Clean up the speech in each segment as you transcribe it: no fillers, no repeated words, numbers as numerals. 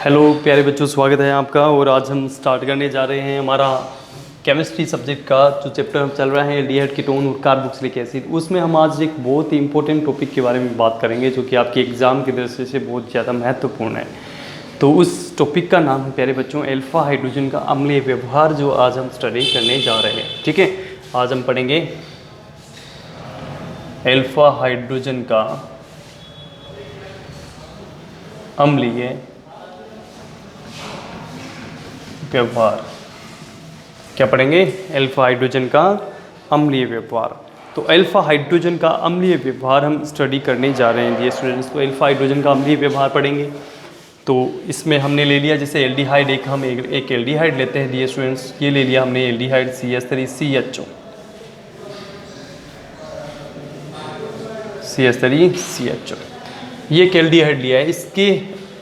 Hello प्यारे बच्चों, स्वागत है आपका। और आज हम स्टार्ट करने जा रहे हैं हमारा केमिस्ट्री सब्जेक्ट का जो चैप्टर चल रहा है एल्डिहाइड कीटोन और कार्बोक्सिलिक एसिड। उसमें हम आज एक बहुत ही इंपॉर्टेंट टॉपिक के बारे में बात करेंगे जो कि आपके एग्ज़ाम की दृष्टि से बहुत ज़्यादा महत्वपूर्ण है। तो उस टॉपिक का नाम है प्यारे बच्चों अल्फा हाइड्रोजन का अम्लीय व्यवहार, जो आज हम स्टडी करने जा रहे हैं। ठीक है, आज हम पढ़ेंगे अल्फा हाइड्रोजन का अम्लीय व्यवहार। क्या पढ़ेंगे? अल्फा हाइड्रोजन का अम्लीय व्यवहार। तो अल्फा हाइड्रोजन का अम्लीय व्यवहार हम स्टडी करने जा रहे हैं डियर स्टूडेंट्स। तो अल्फा हाइड्रोजन का अम्लीय व्यवहार पढ़ेंगे। तो इसमें हमने ले लिया जैसे एल्डिहाइड, एक एल्डिहाइड लेते हैं डियर स्टूडेंट्स। ये ले लिया हमने एल्डिहाइड CH3CHO, CH3CHO, ये एक एल्डिहाइड लिया है। इसके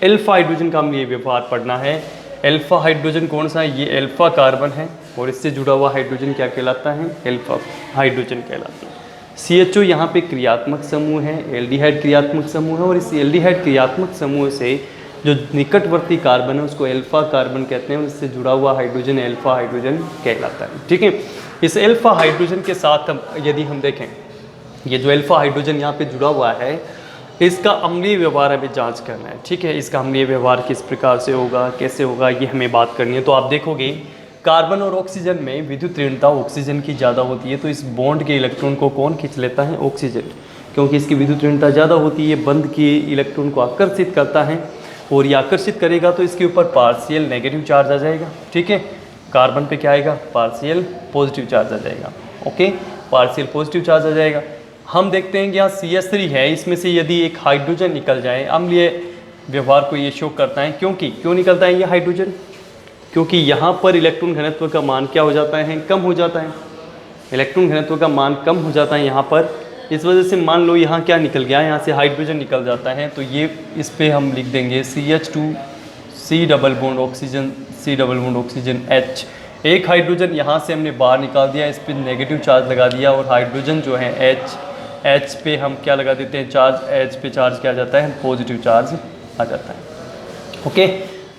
अल्फा हाइड्रोजन का अम्लीय व्यवहार पढ़ना है। अल्फा हाइड्रोजन कौन सा है? ये अल्फा कार्बन है और इससे जुड़ा हुआ हाइड्रोजन क्या कहलाता है? अल्फा हाइड्रोजन कहलाता है। CHO यहाँ पे क्रियात्मक समूह है, एल्डिहाइड क्रियात्मक समूह है, और इस एल्डिहाइड क्रियात्मक समूह से जो निकटवर्ती कार्बन है उसको अल्फा कार्बन कहते हैं और इससे जुड़ा हुआ हाइड्रोजन अल्फा हाइड्रोजन कहलाता है। ठीक है, इस अल्फा हाइड्रोजन के साथ यदि हम देखें, ये जो अल्फा हाइड्रोजन यहाँ पे जुड़ा हुआ है, इसका अम्लीय व्यवहार हमें जांच करना है। ठीक है, इसका अम्लीय व्यवहार किस प्रकार से होगा, कैसे होगा, ये हमें बात करनी है। तो आप देखोगे कार्बन और ऑक्सीजन में विद्युत ऋणता ऑक्सीजन की ज़्यादा होती है, तो इस बॉन्ड के इलेक्ट्रॉन को कौन खींच लेता है? ऑक्सीजन, क्योंकि इसकी विद्युत ऋणता ज़्यादा होती है, बंध के इलेक्ट्रॉन को आकर्षित करता है, और ये आकर्षित करेगा तो इसके ऊपर पार्शियल नेगेटिव चार्ज आ जाएगा। ठीक है, कार्बन पे क्या आएगा? पार्शियल पॉजिटिव चार्ज आ जाएगा। ओके, पार्शियल पॉजिटिव चार्ज आ जाएगा। हम देखते हैं कि यहाँ CH3 है, इसमें से यदि एक हाइड्रोजन निकल जाए, अम्लीय व्यवहार को ये शो करता है। क्यों निकलता है ये हाइड्रोजन? क्योंकि यहाँ पर इलेक्ट्रॉन घनत्व का मान क्या हो जाता है? कम हो जाता है। इलेक्ट्रॉन घनत्व का मान कम हो जाता है यहाँ पर। इस वजह से मान लो यहाँ क्या निकल गया, यहाँ से हाइड्रोजन निकल जाता है, तो ये इस पर हम लिख देंगे CH2 C double bond oxygen, C double bond oxygen H। एक हाइड्रोजन यहाँ से हमने बाहर निकाल दिया, इस पर नेगेटिव चार्ज लगा दिया, और हाइड्रोजन जो है H पे हम क्या लगा देते हैं? चार्ज। H पे चार्ज क्या आ जाता है? पॉजिटिव चार्ज आ जाता है। ओके,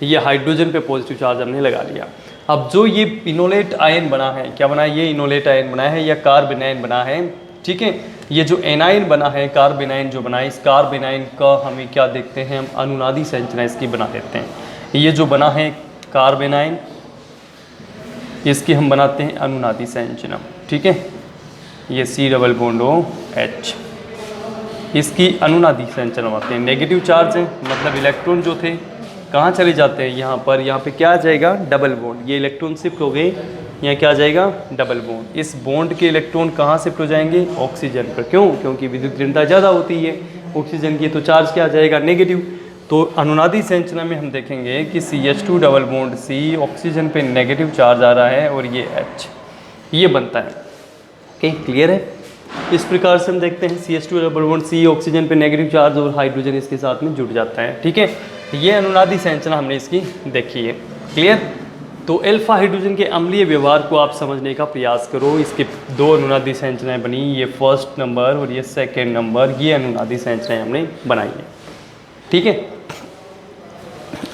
ये हाइड्रोजन पे पॉजिटिव चार्ज हमने लगा लिया। अब जो ये इनोलेट आयन बना है, क्या बना है? ये इनोलेट आयन बना है या कार्बेनाइन बना है। ठीक है, ये जो एनाइन बना है, कार्बेनाइन जो बना है, इस कार्बेनाइन का हमें क्या देखते हैं? हम अनुनादी संरचना इसकी बना देते हैं। ये जो बना है कार्बेनाइन, इसकी हम बनाते हैं अनुनादी संरचना। ठीक है, ये C डबल बॉन्ड OH, इसकी अनुनादी संरचना बनाते हैं। नेगेटिव चार्ज है, मतलब इलेक्ट्रॉन जो थे कहाँ चले जाते हैं? यहाँ पे क्या आ जाएगा? Double bond. ये इलेक्ट्रॉन शिफ्ट हो गए, यहाँ क्या आ जाएगा? Double bond. इस बॉन्ड के इलेक्ट्रॉन कहाँ शिफ्ट हो जाएंगे? ऑक्सीजन पर। क्यों? क्योंकि विद्युत ऋणता ज़्यादा होती है ऑक्सीजन की, तो चार्ज क्या आ जाएगा? नेगेटिव। तो अनुनादी संरचना में हम देखेंगे कि CH2 double bond C, oxygen पे नेगेटिव चार्ज आ रहा है, और ये H, ये बनता है। ओके, क्लियर है? इस प्रकार से हम देखते हैं CH2 double bond C, oxygen पे नेगेटिव चार्ज, और हाइड्रोजन इसके साथ में जुड़ जाता है। ठीक है, ये अनुनादी संरचना हमने इसकी देखी है। क्लियर? तो अल्फा हाइड्रोजन के अम्लीय व्यवहार को आप समझने का प्रयास करो। इसके दो अनुनादी संरचनाएं बनी, ये फर्स्ट नंबर और ये सेकेंड नंबर, ये अनुनादी संरचनाएं हमने बनाई है। ठीक है,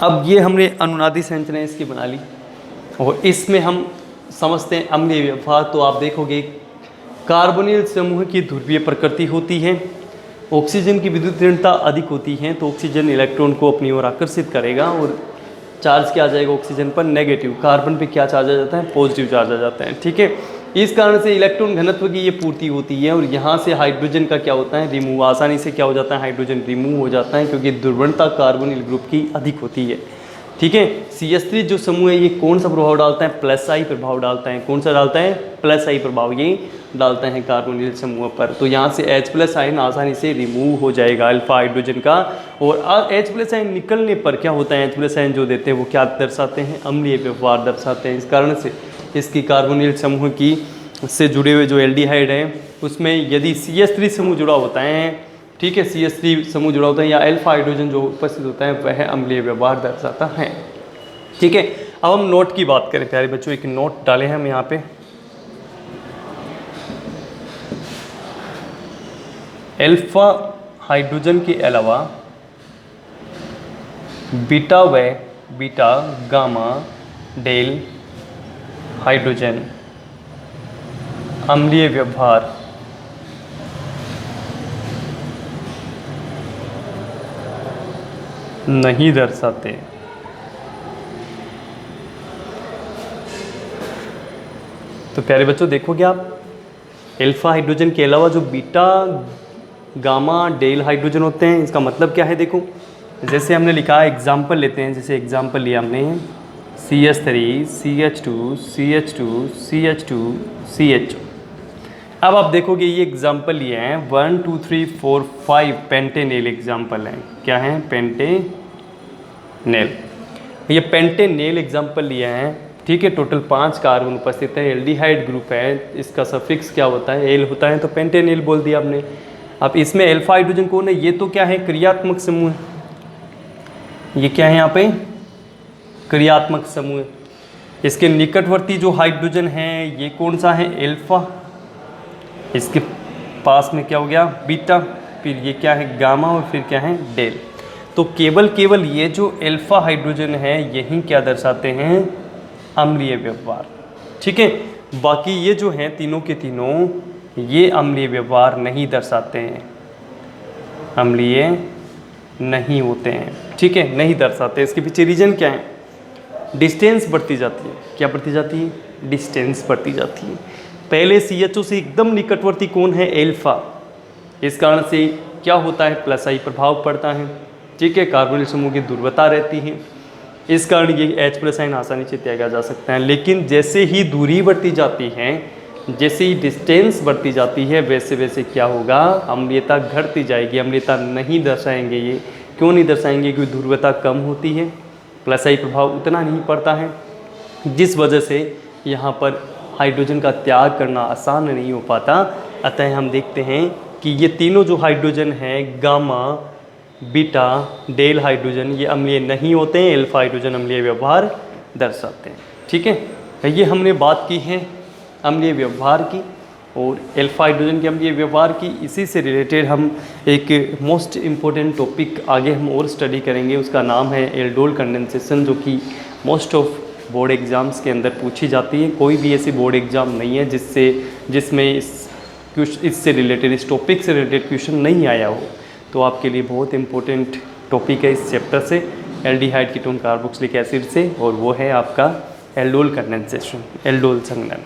अब ये हमने अनुनादी संरचनाएं इसकी बना ली, और इसमें हम समझते हैं अम्लीय व्यवहार। तो आप देखोगे कार्बोनिल समूह की ध्रुवीय प्रकृति होती है, ऑक्सीजन की विद्युत ऋणता अधिक होती है, तो ऑक्सीजन इलेक्ट्रॉन को अपनी ओर आकर्षित करेगा, और चार्ज क्या आ जाएगा? ऑक्सीजन पर नेगेटिव। कार्बन पे क्या चार्ज आ जाता है? पॉजिटिव चार्ज आ जाता है। ठीक है, इस कारण से इलेक्ट्रॉन घनत्व की ये पूर्ति होती है, और यहाँ से हाइड्रोजन का क्या होता है? रिमूव। आसानी से क्या हो जाता है? हाइड्रोजन रिमूव हो जाता है, क्योंकि ध्रुवणता कार्बोनिल ग्रुप की अधिक होती है। ठीक है, CH3 जो समूह है ये कौन सा प्रभाव डालता है? प्लस आई प्रभाव डालता है। कौन सा डालता है? प्लस आई प्रभाव ये डालता है कार्बोनिल समूह पर। तो यहाँ से H प्लस आयन आसानी से रिमूव हो जाएगा अल्फा हाइड्रोजन का, और H प्लस आयन निकलने पर क्या होता है? H प्लस आयन जो देते हैं वो क्या दर्शाते हैं? अम्लीय व्यवहार दर्शाते हैं। इस कारण से इसकी कार्बोनिल समूह की से जुड़े हुए जो एल्डिहाइड हैं उसमें यदि CH3 समूह जुड़ा होता है, ठीक है, CH3 समूह जुड़ा होता है, या अल्फा हाइड्रोजन जो उपस्थित होता है, वह अम्लीय व्यवहार दर्शाता है। ठीक है, अब हम नोट की बात करें प्यारे बच्चों। एक नोट डाले हैं हम यहाँ पे। अल्फा हाइड्रोजन के अलावा बीटा व बीटा गामा डेल हाइड्रोजन अम्लीय व्यवहार नहीं दर्शाते। तो प्यारे बच्चों देखोगे आप, अल्फा हाइड्रोजन के अलावा जो बीटा गामा डेल हाइड्रोजन होते हैं, इसका मतलब क्या है देखो। जैसे हमने लिखा, एग्जाम्पल लेते हैं, जैसे एग्जाम्पल लिया हमने CH3 CH2 CH2 CH2 CH2। अब आप देखोगे ये एग्जाम्पल लिए हैं 1 2 3 4 5 पेंटेनेल एग्जाम्पल हैं। क्या हैं? पेंटेनेल। ये पेंटेनेल एग्जाम्पल लिए हैं, ठीक है। टोटल 5 कार्बन उपस्थित है, एल्डिहाइड ग्रुप है, इसका सफिक्स क्या होता है? एल होता है, तो पेंटेनेल बोल दिया आपने। अब इसमें अल्फा हाइड्रोजन कौन है? ये तो क्या है? क्रियात्मक समूह है। ये क्या है यहाँ पे? क्रियात्मक समूह। इसके निकटवर्ती जो हाइड्रोजन है ये कौन सा है? अल्फा। इसके पास में क्या हो गया? बीटा। फिर ये क्या है? गामा। और फिर क्या है? डेल। तो केवल ये जो अल्फा हाइड्रोजन है यही क्या दर्शाते हैं? अम्लीय व्यवहार, ठीक है। बाकी ये जो हैं तीनों के तीनों, ये अम्लीय व्यवहार नहीं दर्शाते हैं, अम्लीय नहीं होते हैं, ठीक है, नहीं दर्शाते। इसके पीछे रीजन क्या है? डिस्टेंस बढ़ती जाती है। क्या बढ़ती जाती है? डिस्टेंस बढ़ती जाती है। पहले CHO से एकदम निकटवर्ती कौन है? अल्फा। इस कारण से क्या होता है? प्लस आई प्रभाव पड़ता है, ठीक है। कार्बोनिल समूह की ध्रुवता रहती है, इस कारण ये H+ आयन आसानी से त्यागा जा सकता है। लेकिन जैसे ही दूरी बढ़ती जाती है, जैसे ही डिस्टेंस बढ़ती जाती है, वैसे वैसे क्या होगा? अम्लीयता घटती जाएगी। अम्लीयता नहीं दर्शाएंगे ये। क्यों नहीं दर्शाएंगे? क्योंकि ध्रुवता कम होती है, प्लस आई प्रभाव उतना नहीं पड़ता है, जिस वजह से यहाँ पर हाइड्रोजन का त्याग करना आसान नहीं हो पाता। अतः हम देखते हैं कि ये तीनों जो हाइड्रोजन हैं, गामा बीटा डेल हाइड्रोजन, ये अम्लीय नहीं होते हैं। अल्फा हाइड्रोजन अम्लीय व्यवहार दर्शाते हैं, ठीक है। ये हमने बात की है अम्लीय व्यवहार की और अल्फा हाइड्रोजन के अम्लीय व्यवहार की। इसी से रिलेटेड हम एक मोस्ट इम्पोर्टेंट टॉपिक आगे हम और स्टडी करेंगे, उसका नाम है एल्डोल कंडेंसेशन, जो कि मोस्ट ऑफ बोर्ड एग्ज़ाम्स के अंदर पूछी जाती है। कोई भी ऐसी बोर्ड एग्ज़ाम नहीं है जिसमें इससे रिलेटेड, इस टॉपिक से रिलेटेड क्वेश्चन नहीं आया हो। तो आपके लिए बहुत इंपॉर्टेंट टॉपिक है इस चैप्टर से, एल्डिहाइड कीटोन कार्बोक्सिलिक एसिड से, और वो है आपका एल्डोल कंडेंसेशन, एल्डोल संघनन।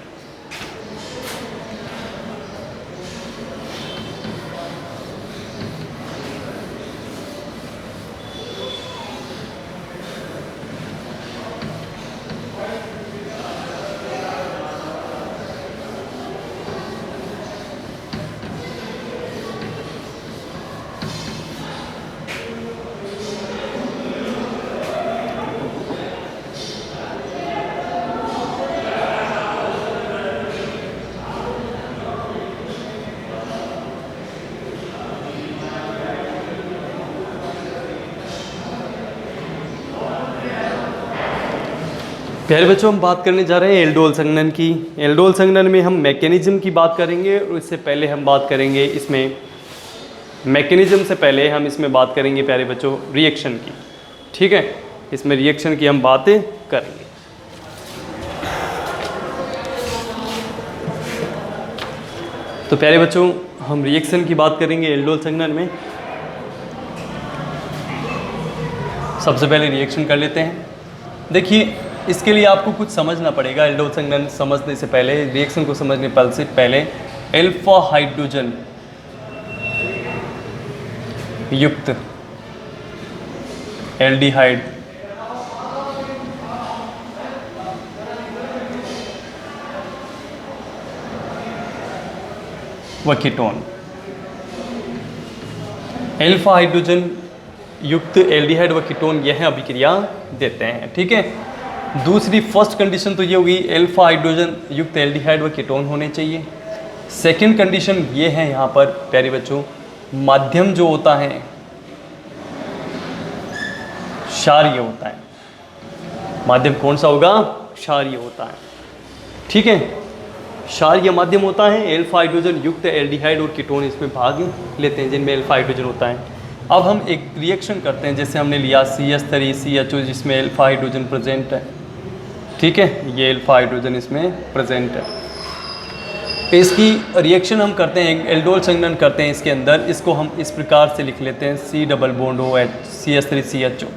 प्यारे बच्चों, हम बात करने जा रहे हैं एल्डोल संघनन की। एल्डोल संघनन में हम मैकेनिज्म की बात करेंगे, और इससे पहले हम बात करेंगे इसमें, मैकेनिज्म से पहले हम इसमें बात करेंगे प्यारे बच्चों रिएक्शन की, ठीक है। इसमें रिएक्शन की हम बातें करेंगे। तो प्यारे बच्चों, हम रिएक्शन की बात करेंगे एल्डोल संघनन में। सबसे पहले रिएक्शन कर लेते हैं। देखिए, इसके लिए आपको कुछ समझना पड़ेगा। एल्डोल संघनन समझने से पहले, रिएक्शन को समझने से पहले, अल्फा हाइड्रोजन युक्त एल्डिहाइड व कीटोन, अल्फा हाइड्रोजन युक्त एल्डिहाइड व कीटोन यह अभिक्रिया देते हैं, ठीक है। दूसरी फर्स्ट कंडीशन तो ये होगी, अल्फा हाइड्रोजन युक्त एल्डिहाइड व कीटोन होने चाहिए। सेकंड कंडीशन ये है यहाँ पर प्यारे बच्चों, माध्यम जो होता है क्षारीय होता है। माध्यम कौन सा होगा? क्षारीय होता है, ठीक है। क्षारीय माध्यम होता है। अल्फा हाइड्रोजन युक्त एल्डिहाइड और कीटोन इसमें भाग लेते हैं, जिनमें अल्फा हाइड्रोजन होता है। अब हम एक रिएक्शन करते हैं, जैसे हमने लिया CH3CHO जिसमें अल्फा हाइड्रोजन प्रेजेंट है, ठीक है, ये अल्फा हाइड्रोजन इसमें प्रेजेंट है। इसकी रिएक्शन हम करते हैं, एल्डोल संघनन करते हैं इसके अंदर, इसको हम इस प्रकार से लिख लेते हैं C double bond OH CH3CHO।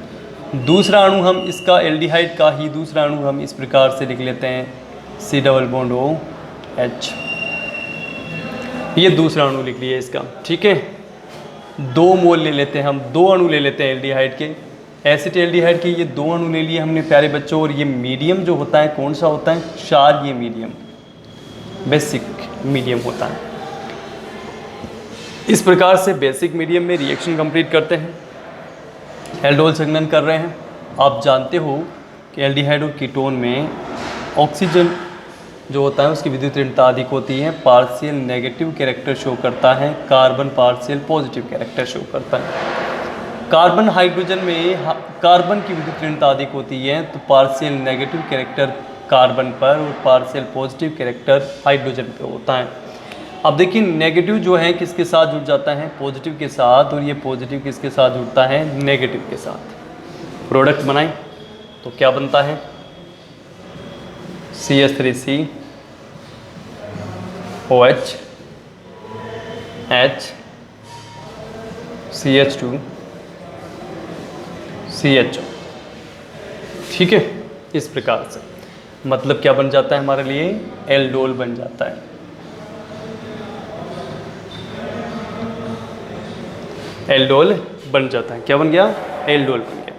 दूसरा अणु हम इसका एल्डिहाइड का ही दूसरा अणु हम इस प्रकार से लिख लेते हैं C डबल बॉन्ड OH। ये दूसरा अणु लिख लिया इसका, ठीक है। 2 मोल ले लेते हैं हम, 2 अणु ले लेते हैं एल्डिहाइड के, एसिटाल्डिहाइड के ये 2 अणु ले लिए हमने प्यारे बच्चों। और ये मीडियम जो होता है कौन सा होता है, क्षारीय मीडियम, बेसिक मीडियम होता है। इस प्रकार से बेसिक मीडियम में रिएक्शन कंप्लीट करते हैं, एल्डोल संघनन कर रहे हैं। आप जानते हो कि एल्डिहाइड और कीटोन में ऑक्सीजन जो होता है उसकी विद्युत ऋणता अधिक होती है, पार्शियल नेगेटिव कैरेक्टर शो करता है, carbon partial positive character show करता है। कार्बन हाइड्रोजन में कार्बन की विद्युत ऋणता अधिक होती है, तो पार्शियल नेगेटिव कैरेक्टर कार्बन पर और पार्शियल पॉजिटिव कैरेक्टर हाइड्रोजन पर होता है। अब देखिए नेगेटिव जो है किसके साथ जुड़ जाता है, पॉजिटिव के साथ, और ये पॉजिटिव किसके साथ जुड़ता है, नेगेटिव के साथ। प्रोडक्ट बनाएं तो क्या बनता है, CH3C OH H CH2 CHO, ठीक है। इस प्रकार से मतलब क्या बन जाता है हमारे लिए, एल्डोल बन जाता है। एल्डोल बन जाता है, क्या बन गया, एल्डोल बन गया।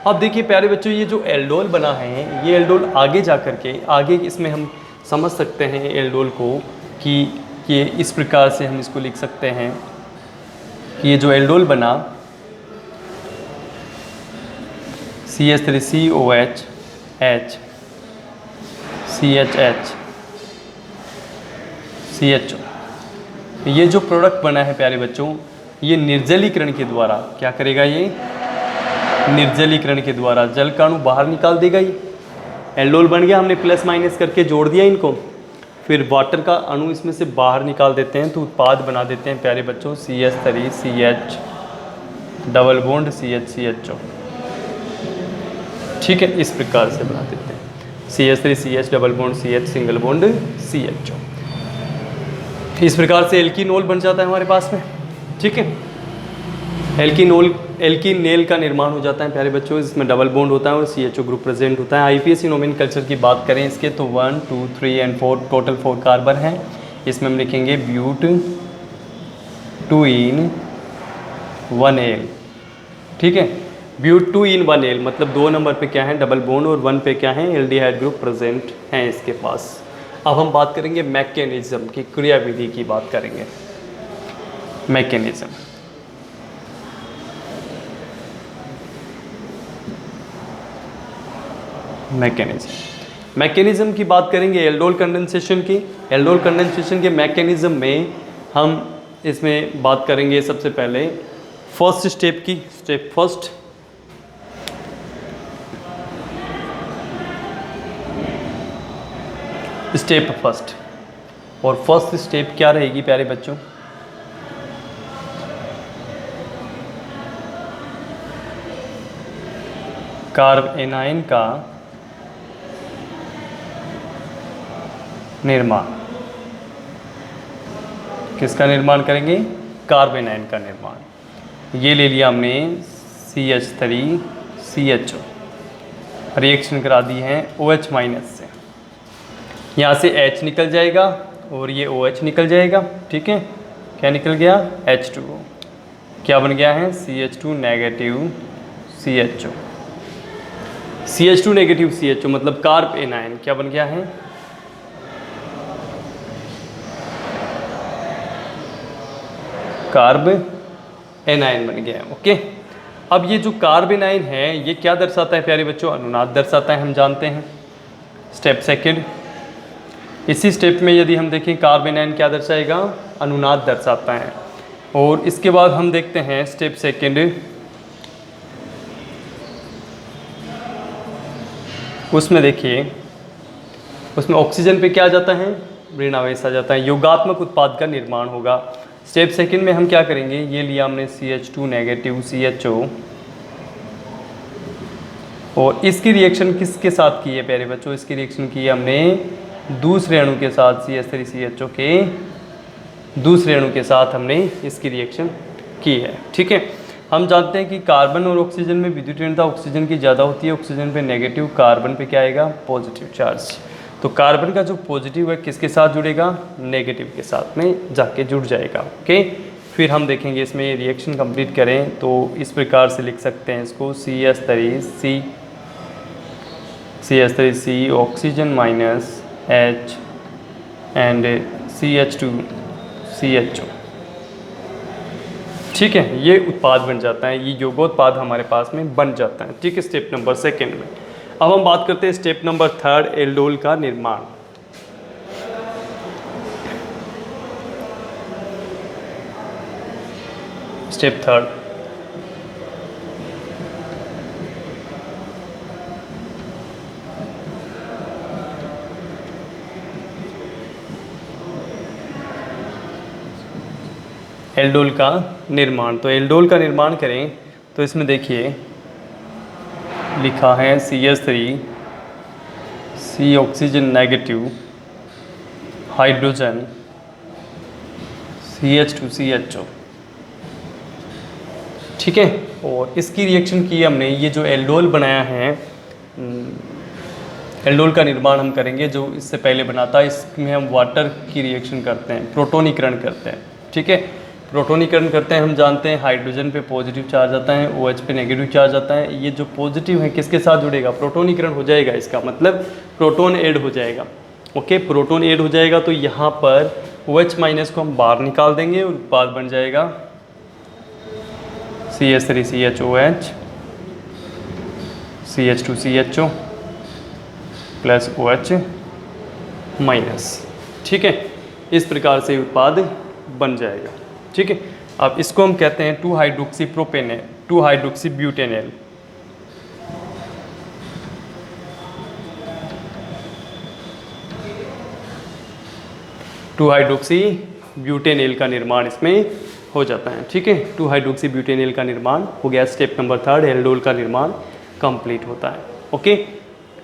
अब देखिए प्यारे बच्चों, ये जो एल्डोल बना है, ये एल्डोल आगे जा कर के आगे इसमें हम समझ सकते हैं एल्डोल को कि ये इस प्रकार से हम इसको लिख सकते हैं कि ये जो एल्डोल बना CH3COH H CHH CHO, ये जो प्रोडक्ट बना है प्यारे बच्चों, ये निर्जलीकरण के द्वारा क्या करेगा, ये निर्जलीकरण के द्वारा जल का अणु बाहर निकाल देगा। ये एल्डोल बन गया, हमने प्लस माइनस करके जोड़ दिया इनको, फिर वाटर का अणु इसमें से बाहर निकाल देते हैं, तो उत्पाद बना देते हैं प्यारे बच्चों CH3CH डबल बॉन्ड CH ठीक है। इस प्रकार से बना देते हैं CH3CH double bond CH single bond CHO। इस प्रकार से एल्कीनोल बन जाता है हमारे पास में, ठीक है। एल्कीनेल का निर्माण हो जाता है प्यारे बच्चों, इसमें डबल बॉन्ड होता है और CHO ग्रुप प्रेजेंट होता है। IPSC नोमेनकल्चर की बात करें इसके तो 1 2 3 एंड 4 टोटल 4 कार्बन हैं। इसमें हम लिखेंगे ब्यूट 2 इन 1L, ठीक है। ब्यूट 2 इन 1L मतलब 2 नंबर पे क्या है, डबल बॉन्ड, और 1 पे क्या है, एल्डिहाइड ग्रुप प्रेजेंट हैं इसके पास। अब हम बात करेंगे मैकेनिज्म की, क्रियाविधि की बात करेंगे। मैकेनिज्म, मैकेनिज्म की बात करेंगे एल्डोल कंडेंसेशन की। एल्डोल कंडेंसेशन के मैकेनिज्म में हम इसमें बात करेंगे सबसे पहले फर्स्ट स्टेप की, स्टेप फर्स्ट। स्टेप फर्स्ट, और फर्स्ट स्टेप क्या रहेगी प्यारे बच्चों, कार्बेनाइन का निर्माण। किसका निर्माण करेंगे, कार्बेनाइन का निर्माण। ये ले लिया हमने CH3CHO, रिएक्शन करा दी है OH माइनस से, यहाँ से H निकल जाएगा और ये OH निकल जाएगा, ठीक है। क्या निकल गया, H2O। क्या बन गया है, CH2 negative CHO। CH2 negative CHO मतलब कार्बेनाइन क्या बन गया है, कार्बेनाइन बन गया है, ओके। अब ये जो कार्बेनाइन है ये क्या दर्शाता है प्यारे बच्चों, अनुनाद दर्शाता है, हम जानते हैं। स्टेप सेकंड, इसी स्टेप में यदि हम देखें कार्बेनाइन क्या दर्शाएगा, अनुनाद दर्शाता है। और इसके बाद हम देखते हैं स्टेप सेकंड, उसमें देखिए उसमें ऑक्सीजन पे क्या आ जाता है, ऋणावेश आ जाता है, योगात्मक उत्पाद का निर्माण होगा। स्टेप सेकंड में हम क्या करेंगे, ये लिया हमने CH2 नेगेटिव CHO, और इसकी रिएक्शन किसके साथ की है प्यारे बच्चों, इसकी रिएक्शन की है हमने दूसरे अणु के साथ, CH3CHO के दूसरे अणु के साथ हमने इसकी रिएक्शन की है। ठीक है, हम जानते हैं कि कार्बन और ऑक्सीजन में विद्युतीयता ऑक्सीजन की ज़्यादा होती है, ऑक्सीजन पे नेगेटिव, कार्बन पे क्या आएगा, पॉजिटिव चार्ज। तो कार्बन का जो पॉजिटिव है किसके साथ जुड़ेगा, नेगेटिव के साथ में जाके जुड़ जाएगा। ओके, फिर हम देखेंगे इसमें ये रिएक्शन कंप्लीट करें तो इस प्रकार से लिख सकते हैं इसको, CH3C oxygen minus H and CH2CHO। ठीक है, ये उत्पाद बन जाता है, ये योगोत्पाद हमारे पास में बन जाता है। ठीक है, स्टेप नंबर सेकेंड में। अब हम बात करते हैं स्टेप नंबर थर्ड, एल्डोल का निर्माण। स्टेप थर्ड, एल्डोल का निर्माण। तो एल्डोल का निर्माण करें तो इसमें देखिए लिखा है CH3C oxygen negative hydrogen CH2CHO। ठीक है, और इसकी रिएक्शन की हमने, ये जो एल्डोल बनाया है, एल्डोल का निर्माण हम करेंगे जो इससे पहले बना था, इसमें हम वाटर की रिएक्शन करते हैं, प्रोटोनीकरण करते हैं। ठीक है, प्रोटोनीकरण करते हैं, हम जानते हैं हाइड्रोजन पे पॉजिटिव चार्ज आता है, OH पे नेगेटिव चार्ज आता है। ये जो पॉजिटिव है किसके साथ जुड़ेगा, प्रोटोनीकरण हो जाएगा, इसका मतलब प्रोटोन ऐड हो जाएगा। ओके, प्रोटोन ऐड हो जाएगा तो यहाँ पर OH माइनस को हम बाहर निकाल देंगे और उत्पाद बन जाएगा CH3CHOH CH2CHO plus OH minus. ठीक है, इस प्रकार से उत्पाद बन जाएगा। ठीक है, अब इसको हम कहते हैं 2 हाइड्रोक्सी प्रोपेनेल, 2 हाइड्रोक्सी ब्यूटेनेल। टू हाइड्रोक्सी ब्यूटेनेल का निर्माण इसमें हो जाता है। ठीक है, 2 हाइड्रोक्सी ब्यूटेनेल का निर्माण हो गया। स्टेप नंबर थर्ड, एल्डोल का निर्माण कंप्लीट होता है। Okay,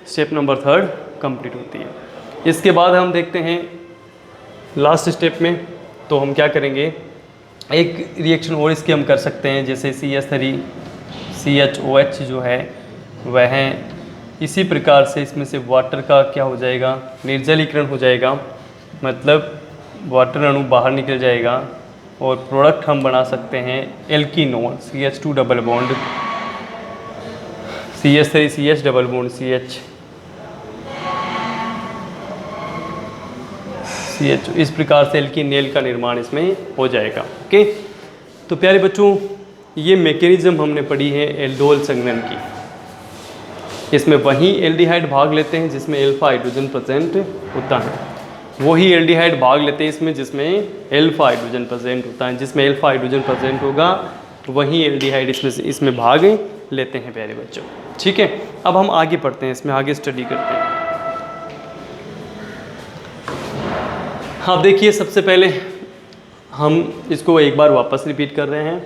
step number third complete होती है। इसके बाद हम देखते हैं लास्ट स्टेप में, तो हम क्या करेंगे, एक रिएक्शन और इसके हम कर सकते हैं, जैसे CH3CHOH जो है वह इसी प्रकार से इसमें से वाटर का क्या हो जाएगा, निर्जलीकरण हो जाएगा, मतलब वाटर अणु बाहर निकल जाएगा और प्रोडक्ट हम बना सकते हैं एल्कीनोल, CH2 double bond CH3CH double bond CH, इस प्रकार से एल्कीनेल का निर्माण इसमें हो जाएगा। ओके, तो प्यारे बच्चों, ये मैकेनिज्म हमने पढ़ी है एल्डोल संघनन की। इसमें वही एल्डिहाइड भाग लेते हैं जिसमें अल्फा हाइड्रोजन प्रेजेंट होता है, वही एल्डिहाइड भाग लेते हैं इसमें जिसमें अल्फा हाइड्रोजन प्रेजेंट होता है। जिसमें अल्फा हाइड्रोजन प्रेजेंट होगा वही एल्डिहाइड इसमें भाग लेते हैं प्यारे बच्चों। ठीक है, अब हम आगे पढ़ते हैं, इसमें आगे स्टडी करते हैं। हाँ, देखिए, सबसे पहले हम इसको एक बार वापस रिपीट कर रहे हैं।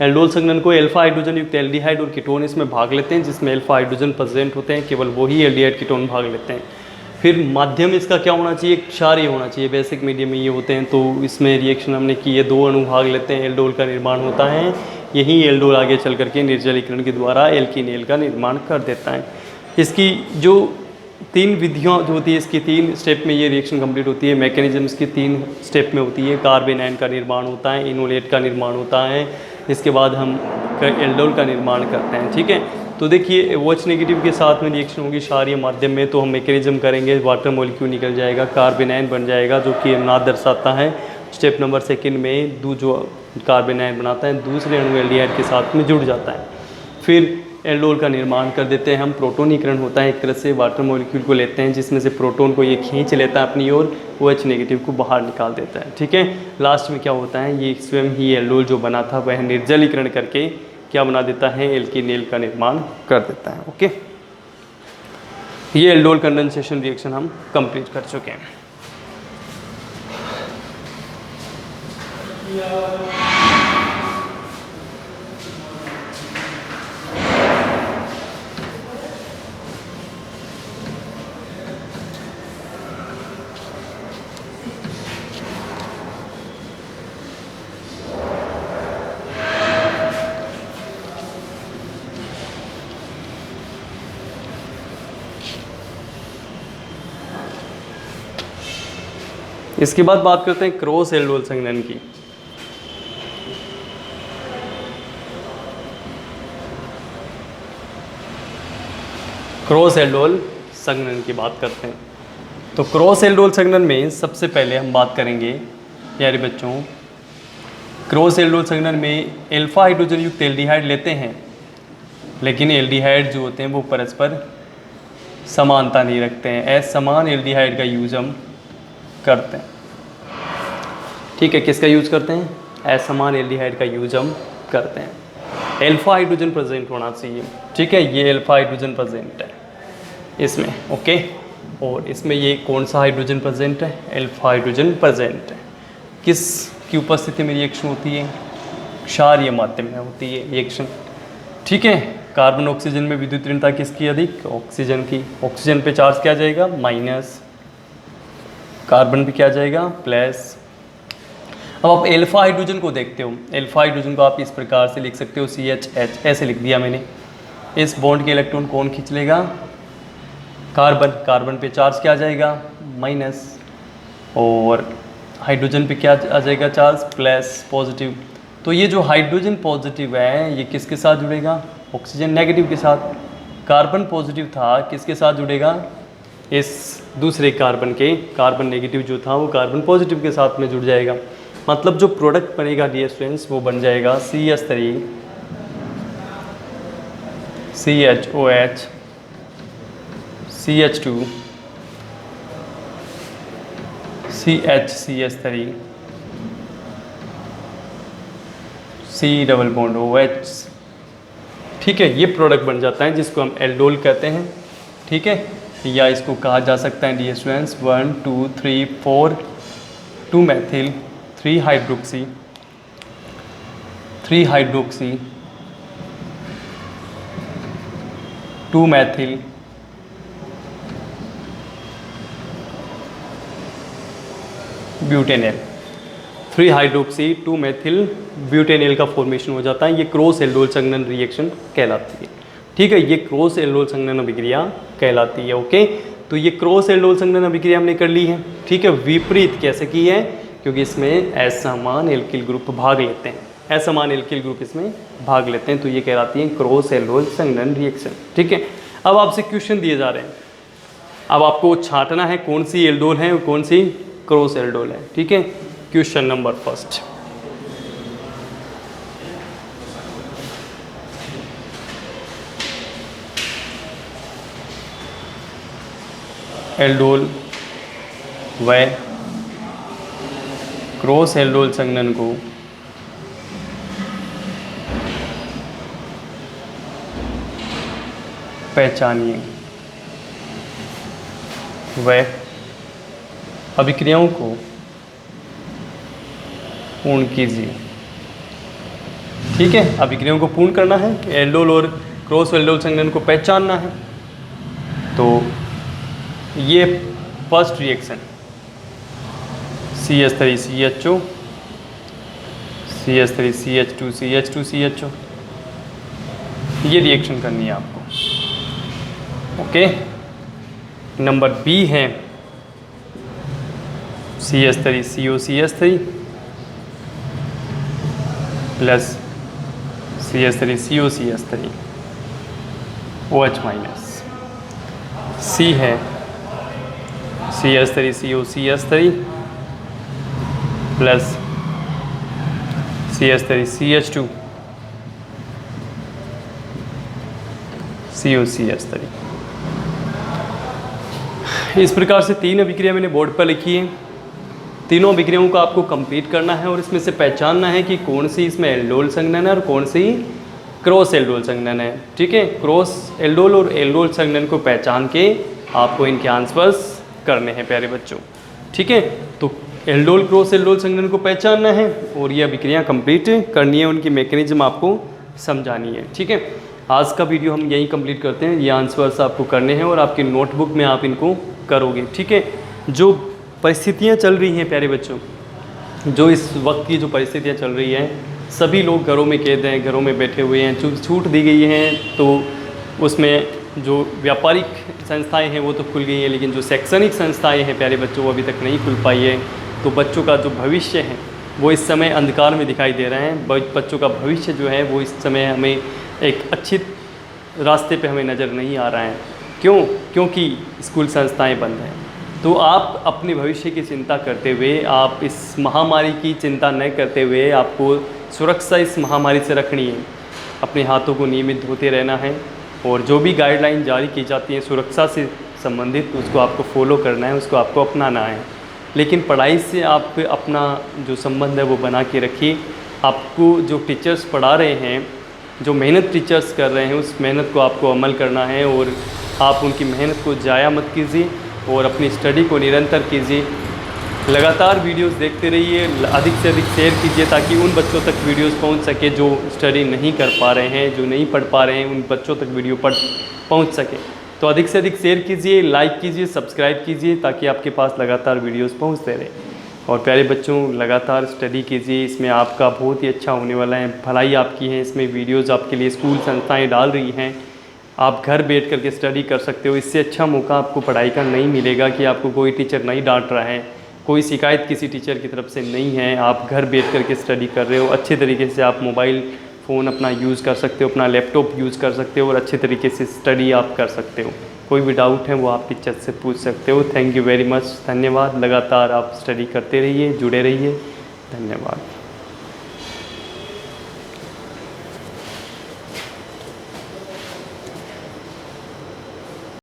एल्डोल संघनन को अल्फा हाइड्रोजन युक्त एल्डिहाइड और कीटोन इसमें भाग लेते हैं, जिसमें अल्फा हाइड्रोजन प्रेजेंट होते हैं, केवल वही एल्डिहाइड कीटोन भाग लेते हैं। फिर माध्यम इसका क्या होना चाहिए, क्षारीय होना चाहिए, बेसिक मीडियम में ये होते हैं। तो इसमें रिएक्शन हमने की है, 2 अणु भाग लेते हैं, एल्डोल का निर्माण होता है। यही एल्डोल आगे चल करके निर्जलीकरण के द्वारा एल्कीनेल का निर्माण कर देता है। इसकी जो 3 विधियाँ जो होती है, इसकी 3 स्टेप में ये रिएक्शन कंप्लीट होती है। मैकेनिज्म इसकी 3 स्टेप में होती है। कार्बन आयन का निर्माण होता है, इनोलेट का निर्माण होता है, इसके बाद हम एल्डोल का निर्माण करते हैं। ठीक है, तो देखिए, OH नेगेटिव के साथ में रिएक्शन होगी क्षारीय माध्यम में, तो हम मैकेनिज्म करेंगे, वाटर मॉलिक्यूल निकल जाएगा, कार्बन आयन बन जाएगा, जो कि नाम दर्शाता है। स्टेप नंबर सेकंड में जो कार्बन आयन बनाता है दूसरे अणु एल्डिहाइड के साथ में जुड़ जाता है। फिर एल्डोल का निर्माण कर देते हैं हम, प्रोटोनीकरण होता है, एक तरह से वाटर मॉलिक्यूल को लेते हैं जिसमें से प्रोटोन को ये खींच लेता है अपनी ओर, OH नेगेटिव को बाहर निकाल देता है। ठीक है, लास्ट में क्या होता है, ये स्वयं ही एल्डोल जो बना था वह निर्जलीकरण करके क्या बना देता है, एल्कीनेल का निर्माण कर देता है। ओके, ये एल्डोल कंडेंसेशन रिएक्शन हम कंप्लीट कर चुके हैं। इसके बाद बात करते हैं क्रॉस एल्डोल संघनन की। क्रॉस एल्डोल संघनन की बात करते हैं। तो क्रॉस एल्डोल संघनन में सबसे पहले हम बात करेंगे प्यारे बच्चों, क्रॉस एल्डोल संघनन में अल्फा हाइड्रोजन युक्त एल्डिहाइड लेते हैं, लेकिन एल्डिहाइड जो होते हैं वो परस्पर समानता नहीं रखते हैं। असमान एल्डिहाइड का यूज हम करते हैं। ठीक है, किसका यूज करते हैं? असमान एल्डिहाइड का यूज हम करते हैं। अल्फा हाइड्रोजन प्रेजेंट होना चाहिए। ठीक है, ये अल्फा हाइड्रोजन प्रेजेंट है इसमें, ओके। और इसमें ये कौन सा हाइड्रोजन प्रेजेंट है? अल्फा हाइड्रोजन प्रेजेंट है। किस की उपस्थिति में रिएक्शन होती है? क्षारीय माध्यम में होती है रिएक्शन। ठीक है, कार्बन ऑक्सीजन में विद्युत ऋणता किसकी अधिक? ऑक्सीजन की। ऑक्सीजन पे चार्ज क्या जाएगा? माइनस। कार्बन पे क्या जाएगा? प्लस। अब आप अल्फा हाइड्रोजन को देखते हो। अल्फा हाइड्रोजन को आप इस प्रकार से लिख सकते हो, CH ऐसे लिख दिया मैंने। इस बॉन्ड के इलेक्ट्रॉन कौन खींच लेगा? कार्बन। कार्बन पे चार्ज क्या आ जाएगा? माइनस। और हाइड्रोजन पे क्या आ जाएगा? Charge plus, positive. तो ये जो हाइड्रोजन पॉजिटिव है ये किसके साथ जुड़ेगा? ऑक्सीजन नेगेटिव के साथ। कार्बन पॉजिटिव था, किसके साथ जुड़ेगा? इस दूसरे कार्बन के, कार्बन नेगेटिव जो था वो कार्बन पॉजिटिव के साथ में जुड़ जाएगा। मतलब जो प्रोडक्ट बनेगा डियर स्टूडेंट्स वो बन जाएगा CH3 CHOH CH2 CH3 C double bond OH। ठीक है, ये प्रोडक्ट बन जाता है जिसको हम एल्डोल कहते हैं। ठीक है, या इसको कहा जा सकता है dear students 1 2 3 4 2 methyl 3 hydroxy 2 methyl butanal. 3 hydroxy 2 methyl butanal का फॉर्मेशन हो जाता है। ये क्रॉस एल्डोल संघनन रिएक्शन कहलाती है। ठीक है, ये क्रॉस एल्डोल संघनन अभिक्रिया कहलाती है। ओके, तो ये क्रॉस एल्डोल संघनन अभिक्रिया हमने कर ली है। ठीक है, विपरीत कैसे की है? क्योंकि इसमें असमान एल्किल ग्रुप भाग लेते हैं, असमान एल्किल ग्रुप इसमें भाग लेते हैं, तो ये कहलाती है क्रॉस एल्डोल संघनन रिएक्शन। ठीक है, अब आपसे क्वेश्चन दिए जा रहे हैं। अब आपको छांटना है कौन सी एल्डोल है और कौन सी क्रॉस एल्डोल है। ठीक है, क्वेश्चन नंबर फर्स्ट, एल्डोल व क्रॉस एल्डोल संघनन को पहचानिए व अभिक्रियाओं को पूर्ण कीजिए। ठीक है, अभिक्रियाओं को पूर्ण करना है, एल्डोल और क्रॉस एल्डोल संघनन को पहचानना है। तो ये first reaction CH3 CHO CH3 CH2 CH2 CHO, ये रिएक्शन करनी है आपको। ओके, नंबर B है CH3 CO CH3 plus CH3 CO CH3 OH minus. C है CH3 CO CH3 plus CH3 CH2 CO CH3। इस प्रकार से 3 अभिक्रिया मैंने बोर्ड पर लिखी है। तीनों अभिक्रियाओं को आपको कंप्लीट करना है और इसमें से पहचानना है कि कौन सी इसमें एल्डोल संघनन है और कौन सी क्रॉस एल्डोल संघनन है। ठीक है, क्रॉस एल्डोल और एल्डोल संघनन को पहचान के आपको इनके आंसर्स करने हैं प्यारे बच्चों। ठीक है, तो एल्डोल क्रॉस एल्डोल संघनन को पहचानना है और ये अभिक्रिया कंप्लीट करनी है, उनकी मैकेनिज्म आपको समझानी है। ठीक है, आज का वीडियो हम यहीं कंप्लीट करते हैं। ये आंसर्स आपको करने हैं और आपकी नोटबुक में आप इनको करोगे। ठीक है, जो परिस्थितियाँ चल रही हैं प्यारे बच्चों, जो इस वक्त की जो परिस्थितियाँ चल रही हैं, सभी लोग घरों में कैद हैं, घरों में बैठे हुए हैं, छूट दी गई हैं, तो उसमें जो व्यापारिक संस्थाएं हैं वो तो खुल गई हैं, लेकिन जो शैक्षणिक संस्थाएं हैं प्यारे बच्चों वो अभी तक नहीं खुल पाई है। तो बच्चों का जो भविष्य है वो इस समय अंधकार में दिखाई दे रहे हैं। बच्चों का भविष्य जो है वो इस समय हमें एक अच्छी रास्ते पे हमें नज़र नहीं आ रहा है। क्यों? क्योंकि स्कूल संस्थाएं बंद हैं। तो आप अपने भविष्य की चिंता करते हुए, आप इस महामारी की चिंता न करते हुए, आपको सुरक्षा इस महामारी से रखनी है। अपने हाथों को नियमित धोते रहना है और जो भी गाइडलाइन जारी की जाती है सुरक्षा से संबंधित, उसको आपको फॉलो करना है, उसको आपको अपनाना है। लेकिन पढ़ाई से आप अपना जो संबंध है वो बना के रखिए। आपको जो टीचर्स पढ़ा रहे हैं, जो मेहनत टीचर्स कर रहे हैं, उस मेहनत को आपको अमल करना है और आप उनकी मेहनत को ज़ाया मत कीजिए और अपनी स्टडी को निरंतर कीजिए। लगातार वीडियोस देखते रहिए, अधिक से अधिक शेयर कीजिए ताकि उन बच्चों तक वीडियोस पहुंच सके जो स्टडी नहीं कर पा रहे हैं, जो नहीं पढ़ पा रहे हैं, उन बच्चों तक वीडियो पहुंच सके। तो अधिक से अधिक शेयर कीजिए, लाइक कीजिए, सब्सक्राइब कीजिए ताकि आपके पास लगातार वीडियोस पहुंचते रहे। और प्यारे बच्चों, लगातार स्टडी कीजिए, इसमें आपका बहुत ही अच्छा होने वाला है, भलाई आपकी है। इसमें वीडियोज़ आपके लिए स्कूल संस्थाएँ डाल रही हैं, आप घर बैठ कर के स्टडी कर सकते हो। इससे अच्छा मौका आपको पढ़ाई का नहीं मिलेगा कि आपको कोई टीचर नहीं डांट रहा है, कोई शिकायत किसी टीचर की तरफ से नहीं है। आप घर बैठ कर के स्टडी कर रहे हो, अच्छे तरीके से आप मोबाइल फ़ोन अपना यूज़ कर सकते हो, अपना लैपटॉप यूज़ कर सकते हो और अच्छे तरीके से स्टडी आप कर सकते हो। कोई भी डाउट है वो आप टीचर से पूछ सकते हो। थैंक यू वेरी मच, धन्यवाद। लगातार आप स्टडी करते रहिए, जुड़े रहिए, धन्यवाद।